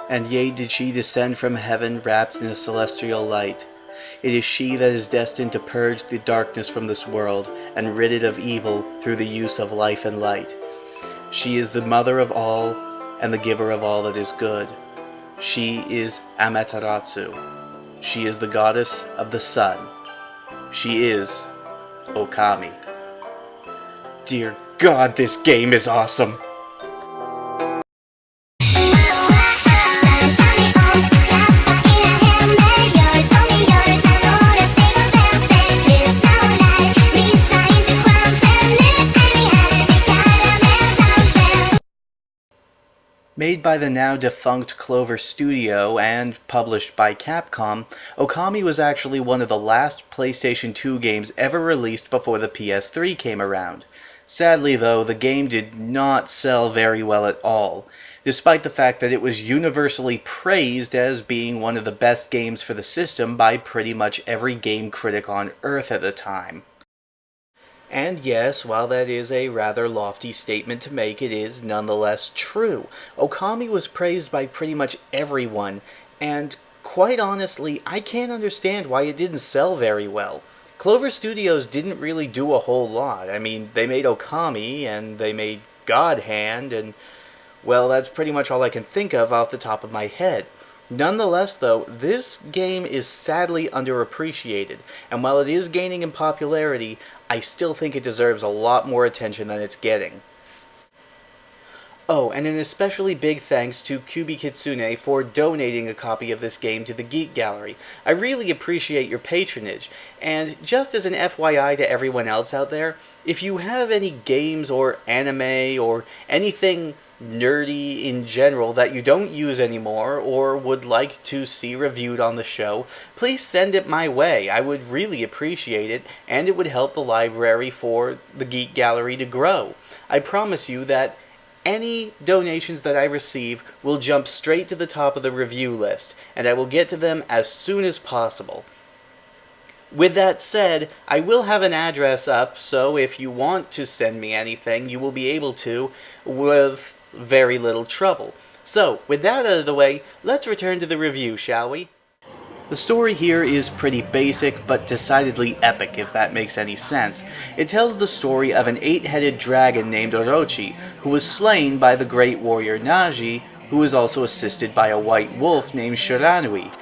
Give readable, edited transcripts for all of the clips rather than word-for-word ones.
And yea, did she descend from heaven wrapped in a celestial light. It is she that is destined to purge the darkness from this world, and rid it of evil through the use of life and light. She is the mother of all, and the giver of all that is good. She is Amaterasu. She is the goddess of the sun. She is Okami. Dear God, this game is awesome! Made by the now defunct Clover Studio and published by Capcom, Okami was actually one of the last PlayStation 2 games ever released before the PS3 came around. Sadly though, the game did not sell very well at all, despite the fact that it was universally praised as being one of the best games for the system by pretty much every game critic on Earth at the time. And yes, while that is a rather lofty statement to make, it is nonetheless true. Okami was praised by pretty much everyone, and quite honestly, I can't understand why it didn't sell very well. Clover Studios didn't really do a whole lot. I mean, they made Okami, and they made God Hand, and well, that's pretty much all I can think of off the top of my head. Nonetheless, though, this game is sadly underappreciated, and while it is gaining in popularity, I still think it deserves a lot more attention than it's getting. Oh, and an especially big thanks to Kyubi Kitsune for donating a copy of this game to the Geek Gallery. I really appreciate your patronage, and just as an FYI to everyone else out there, if you have any games or anime or anything nerdy in general that you don't use anymore or would like to see reviewed on the show, please send it my way. I would really appreciate it, and it would help the library for the Geek Gallery to grow. I promise you that any donations that I receive will jump straight to the top of the review list, and I will get to them as soon as possible. With that said, I will have an address up, so if you want to send me anything, you will be able to with very little trouble. So, with that out of the way, let's return to the review, shall we? The story here is pretty basic, but decidedly epic, if that makes any sense. It tells the story of an 8-headed dragon named Orochi, who was slain by the great warrior Naji, who was also assisted by a white wolf named Shiranui.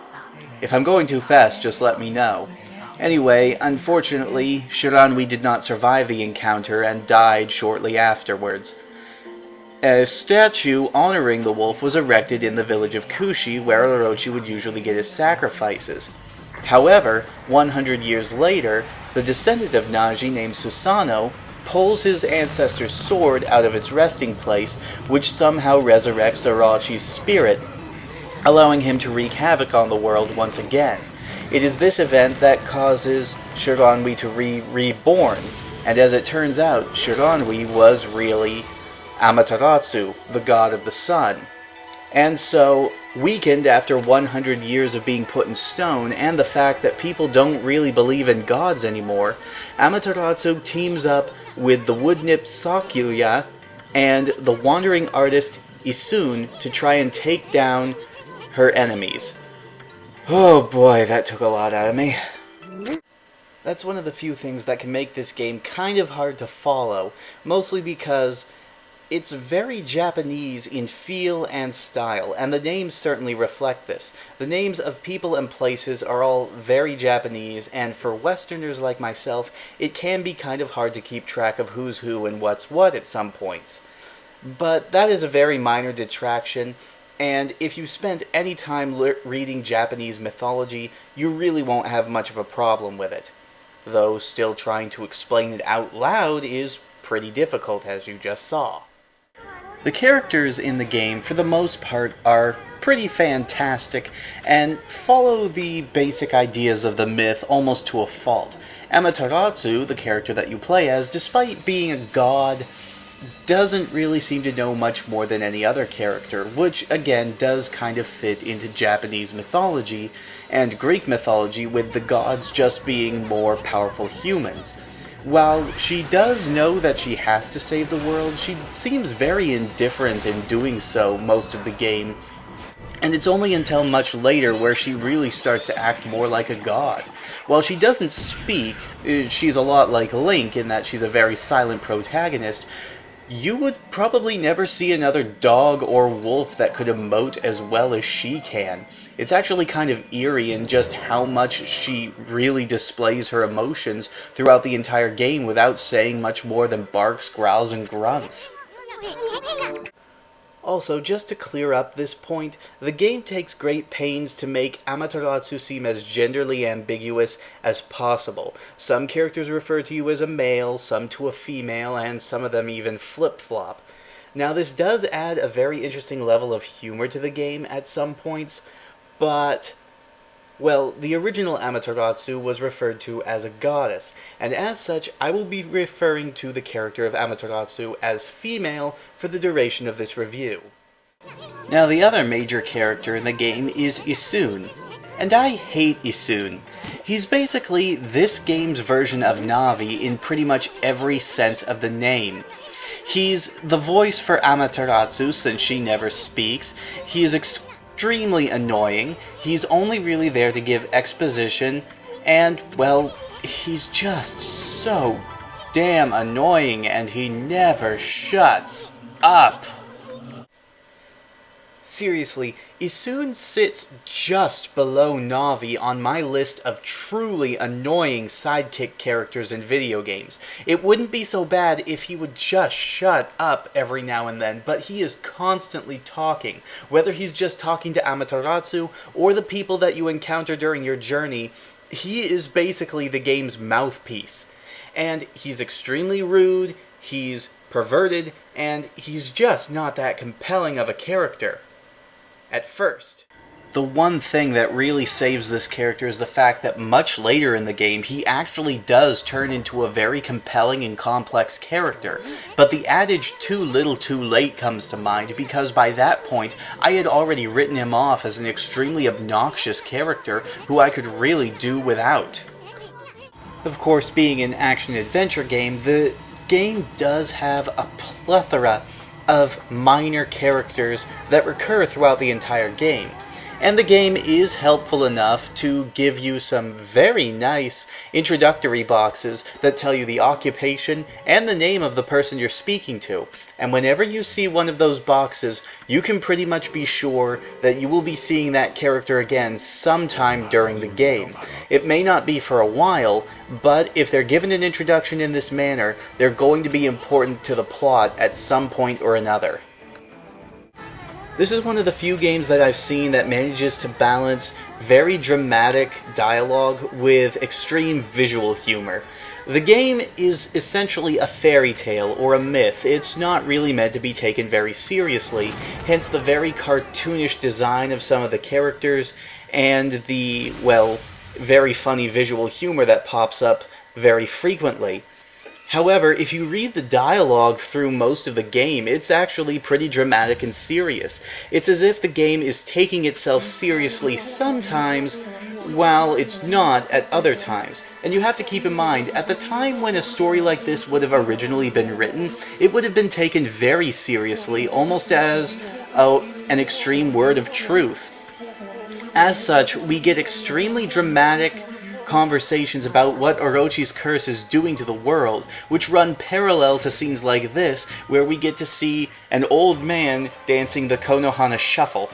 If I'm going too fast, just let me know. Anyway, unfortunately, Shiranui did not survive the encounter and died shortly afterwards. A statue honoring the wolf was erected in the village of Kushi, where Orochi would usually get his sacrifices. However, 100 years later, the descendant of Naji named Susanoo pulls his ancestor's sword out of its resting place, which somehow resurrects Orochi's spirit, allowing him to wreak havoc on the world once again. It is this event that causes Shiranui to be reborn, and as it turns out, Shiranui was really Amaterasu, the god of the sun. And so, weakened after 100 years of being put in stone, and the fact that people don't really believe in gods anymore, Amaterasu teams up with the woodnymph Sakuya and the wandering artist Isun to try and take down her enemies. Oh boy, that took a lot out of me. That's one of the few things that can make this game kind of hard to follow, mostly because it's very Japanese in feel and style, and the names certainly reflect this. The names of people and places are all very Japanese, and for Westerners like myself, it can be kind of hard to keep track of who's who and what's what at some points. But that is a very minor detraction, and if you spent any time reading Japanese mythology, you really won't have much of a problem with it. Though still trying to explain it out loud is pretty difficult, as you just saw. The characters in the game, for the most part, are pretty fantastic and follow the basic ideas of the myth almost to a fault. Amaterasu, the character that you play as, despite being a god, doesn't really seem to know much more than any other character, which again does kind of fit into Japanese mythology and Greek mythology, with the gods just being more powerful humans. While she does know that she has to save the world, she seems very indifferent in doing so most of the game, And it's only until much later where she really starts to act more like a god. While she doesn't speak, she's a lot like Link in that she's a very silent protagonist. You would probably never see another dog or wolf that could emote as well as she can. It's actually kind of eerie in just how much she really displays her emotions throughout the entire game without saying much more than barks, growls, and grunts. Also, just to clear up this point, the game takes great pains to make Amaterasu seem as genderly ambiguous as possible. Some characters refer to you as a male, some to a female, and some of them even flip-flop. Now, this does add a very interesting level of humor to the game at some points, but well, the original Amaterasu was referred to as a goddess, and as such, I will be referring to the character of Amaterasu as female for the duration of this review. Now, the other major character in the game is Issun, and I hate Issun. He's basically this game's version of Navi in pretty much every sense of the name. He's the voice for Amaterasu since she never speaks. He is extremely annoying. He's only really there to give exposition, and, well, he's just so damn annoying, and he never shuts up. Seriously, Issun sits just below Navi on my list of truly annoying sidekick characters in video games. It wouldn't be so bad if he would just shut up every now and then, but he is constantly talking. Whether he's just talking to Amaterasu or the people that you encounter during your journey, he is basically the game's mouthpiece. And he's extremely rude, he's perverted, and he's just not that compelling of a character at first. The one thing that really saves this character is the fact that much later in the game, he actually does turn into a very compelling and complex character. But the adage too little too late comes to mind because by that point, I had already written him off as an extremely obnoxious character who I could really do without. Of course, being an action-adventure game, the game does have a plethora of minor characters that recur throughout the entire game. And the game is helpful enough to give you some very nice introductory boxes that tell you the occupation and the name of the person you're speaking to. And whenever you see one of those boxes, you can pretty much be sure that you will be seeing that character again sometime during the game. It may not be for a while, but if they're given an introduction in this manner, they're going to be important to the plot at some point or another. This is one of the few games that I've seen that manages to balance very dramatic dialogue with extreme visual humor. The game is essentially a fairy tale or a myth. It's not really meant to be taken very seriously, hence the very cartoonish design of some of the characters and the, well, very funny visual humor that pops up very frequently. However, if you read the dialogue through most of the game, it's actually pretty dramatic and serious. It's as if the game is taking itself seriously sometimes, while it's not at other times. And you have to keep in mind, at the time when a story like this would have originally been written, it would have been taken very seriously, almost as an extreme word of truth. As such, we get extremely dramatic conversations about what Orochi's curse is doing to the world, which run parallel to scenes like this, where we get to see an old man dancing the Konohana Shuffle.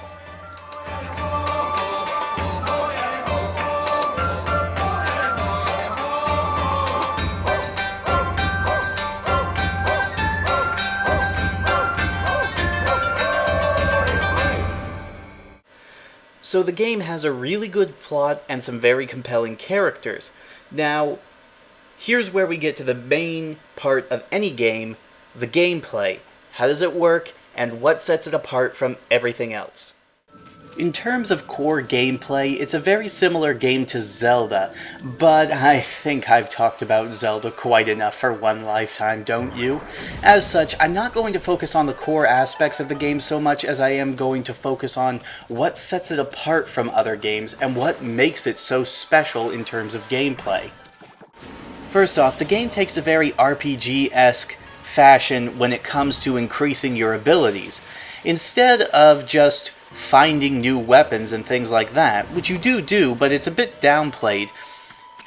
So the game has a really good plot and some very compelling characters. Now, here's where we get to the main part of any game, the gameplay. How does it work, and what sets it apart from everything else? In terms of core gameplay, it's a very similar game to Zelda, but I think I've talked about Zelda quite enough for one lifetime, don't you? As such, I'm not going to focus on the core aspects of the game so much as I am going to focus on what sets it apart from other games and what makes it so special in terms of gameplay. First off, the game takes a very RPG-esque fashion when it comes to increasing your abilities. Instead of just finding new weapons and things like that, which you do, but it's a bit downplayed.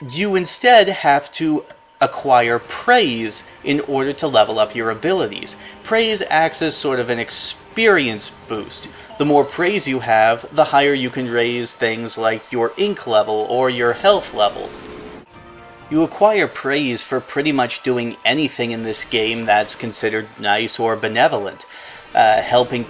You instead have to acquire praise in order to level up your abilities. Praise acts as sort of an experience boost. The more praise you have, the higher you can raise things like your ink level or your health level. You acquire praise for pretty much doing anything in this game that's considered nice or benevolent. Helping